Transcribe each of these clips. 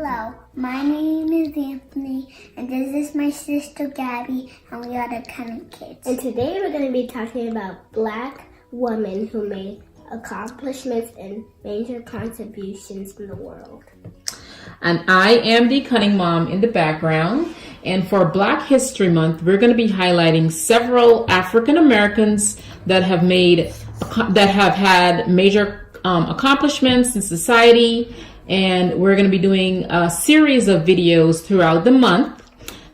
Hello, my name is Anthony, and this is my sister Gabby, and we are the Cunning kids. And today we're going to be talking about Black women who made accomplishments and major contributions in the world. And I am the Cunning mom in the background. And for Black History Month, we're going to be highlighting several African Americans that have had major accomplishments in society. And we're going to be doing a series of videos throughout the month.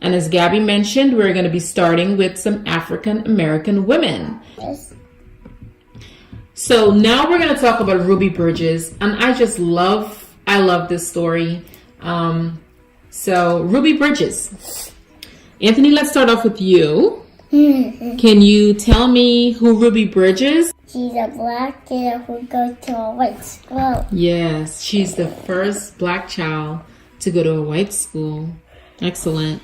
And as Gabby mentioned, we're going to be starting with some African American women. Yes. So now we're going to talk about Ruby Bridges. And I love this story. So Ruby Bridges. Anthony, let's start off with you. Can you tell me who Ruby Bridges? She's a Black girl who goes to a white school. Yes, she's the first Black child to go to a white school. Excellent.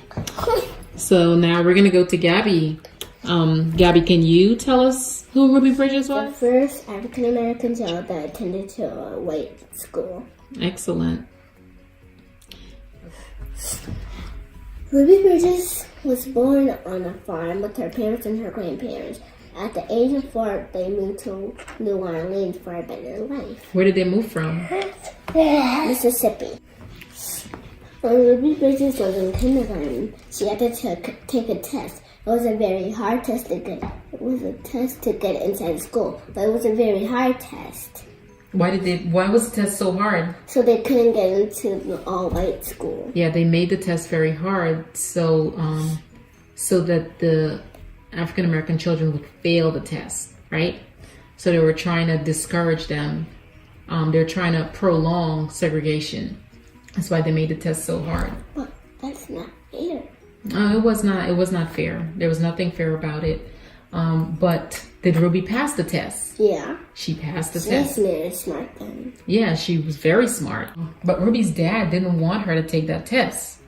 So now we're going to go to Gabby. Gabby, can you tell us who Ruby Bridges was? The first African American child that attended to a white school. Excellent. Ruby Bridges was born on a farm with her parents and her grandparents. At the age of 4, they moved to New Orleans for a better life. Where did they move from? Mississippi. When Ruby Bridges was in kindergarten, she had to take a test. It was a very hard test to get. It was a test to get inside school, but it was a very hard test. Why was the test so hard? So they couldn't get into the all-white school. Yeah, they made the test very hard so that the African American children would fail the test, right? So they were trying to discourage them. They're trying to prolong segregation. That's why they made the test so hard. But that's not fair. It was not fair. There was nothing fair about it. But did Ruby pass the test? Yeah. She passed the test. She's very smart then. Yeah, she was very smart. But Ruby's dad didn't want her to take that test.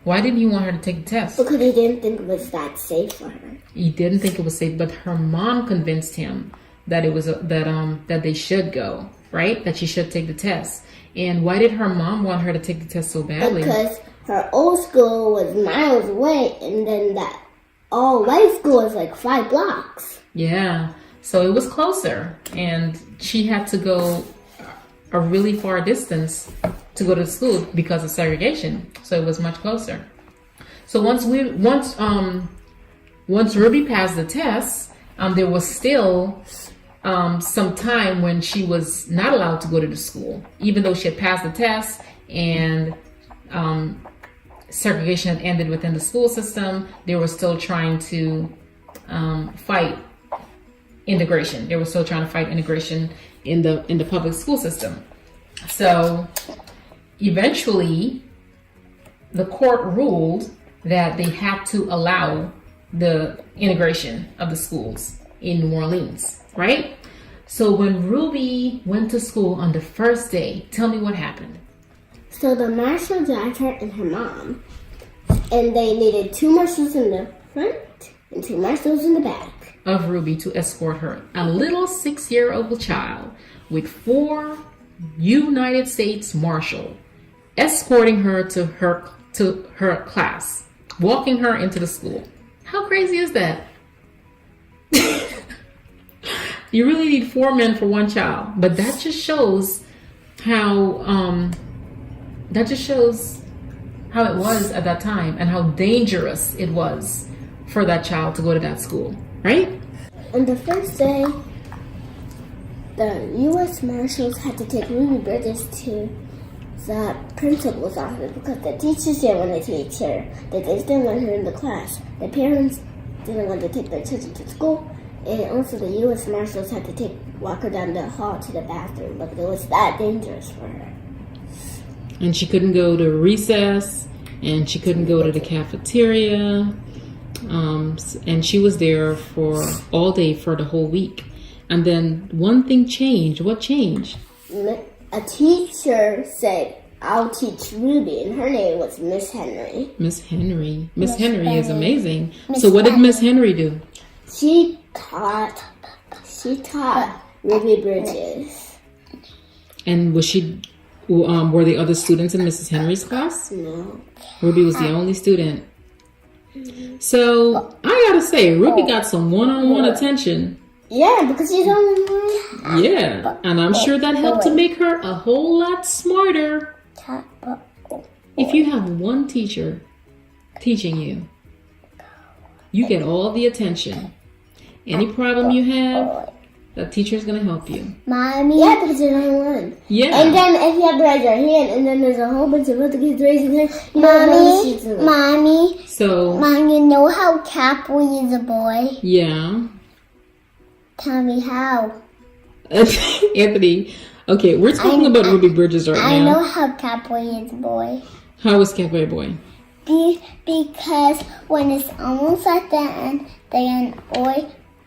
Why didn't he want her to take the test? Because he didn't think it was that safe for her. He didn't think it was safe, but her mom convinced him that it was that they should go, right? That she should take the test. And why did her mom want her to take the test so badly? Because her old school was miles away, and then that all-white school was like 5 blocks. Yeah, so it was closer, and she had to go a really far distance to go to school because of segregation. So it was much closer. So once Ruby passed the test, there was still some time when she was not allowed to go to the school, even though she had passed the test and segregation had ended within the school system. They were still trying to fight integration. They were still trying to fight integration in the public school system. So eventually, the court ruled that they had to allow the integration of the schools in New Orleans, right? So when Ruby went to school on the first day, tell me what happened. So the marshal dragged her and her mom, and they needed 2 marshals in the front and 2 marshals in the back of Ruby to escort her, a little 6-year-old child with 4 United States Marshal escorting her to her class, walking her into the school. How crazy is that? You really need 4 men for 1 child, but that just shows how it was at that time and how dangerous it was for that child to go to that school, right? On the first day, the U.S. Marshals had to take Ruby Bridges to the principal's office because the teachers didn't want to teach her. They just didn't want her in the class. The parents didn't want to take their children to school. And also the U.S. Marshals had to walk her down the hall to the bathroom because it was that dangerous for her. And she couldn't go to recess, and she couldn't go to the cafeteria. And she was there for all day for the whole week. And then one thing changed. What changed? A teacher said, "I'll teach Ruby," and her name was Miss Henry. Miss Henry. Miss Henry is amazing. So what did Miss Henry do? She taught Ruby Bridges. And was she Were the other students in Mrs. Henry's class? No. Ruby was the only student. So I gotta say, Ruby got some one-on-one attention. Yeah, because she's only one. Yeah, and I'm sure that helped to make her a whole lot smarter. If you have one teacher teaching you, you get all the attention. Any problem you have, that teacher's gonna help you. Mommy? Yeah, because you're only one. Yeah. And then if you have to raise your hand, and then there's a whole bunch of other kids raising their hand, Mommy, So, Mom, you know how Capway is a boy? yeah. Tell me how. Anthony, okay, we're talking about Ruby Bridges right I now. know how Capway is a boy. How is Catboy Boy? Because when it's almost at the end, they an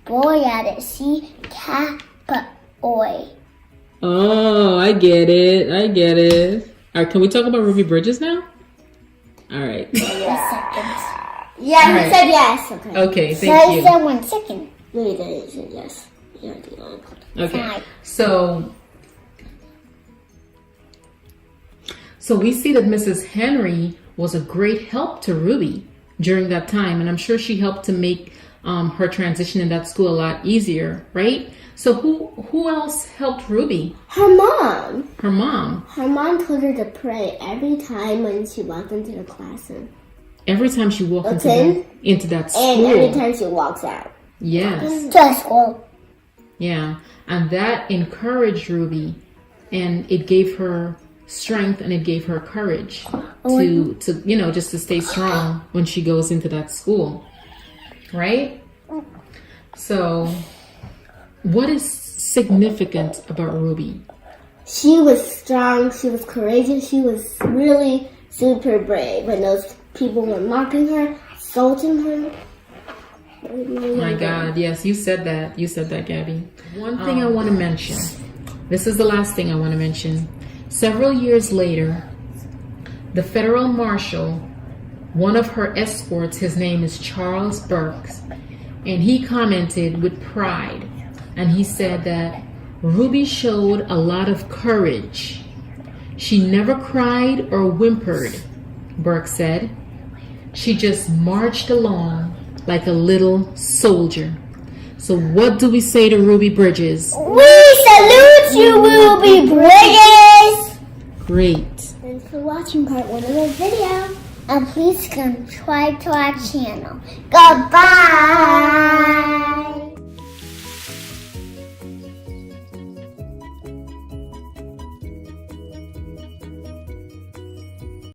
boy at it. See, Capway. Oh, I get it. All right, can we talk about Ruby Bridges now? All right. Yeah, All he right. said yes. Okay. Okay, So thank I you. said 1 second. No, he didn't. He said yes. Yeah, I did. Okay, so we see that Mrs. Henry was a great help to Ruby during that time, and I'm sure she helped to make her transition in that school a lot easier, right? So who else helped Ruby? Her mom. Her mom. Her mom told her to pray every time when she walked into the classroom. Every time she walked Okay. into that school. And every time she walks out. Yes. To school. Yeah, and that encouraged Ruby, and it gave her strength and it gave her courage to just to stay strong when she goes into that school, right? So, what is significant about Ruby? She was strong. She was courageous. She was really super brave. When those people were mocking her, insulting her. My God, yes, you said that. You said that, Gabby. One thing I want to mention. This is the last thing I want to mention. Several years later, the federal marshal, one of her escorts, his name is Charles Burks, and he commented with pride, and he said that Ruby showed a lot of courage. She never cried or whimpered, Burks said. She just marched along like a little soldier. So what do we say to Ruby Bridges? We salute you, Ruby Bridges! Great. Thanks for watching part 1 of this video. And please subscribe to our channel. Goodbye!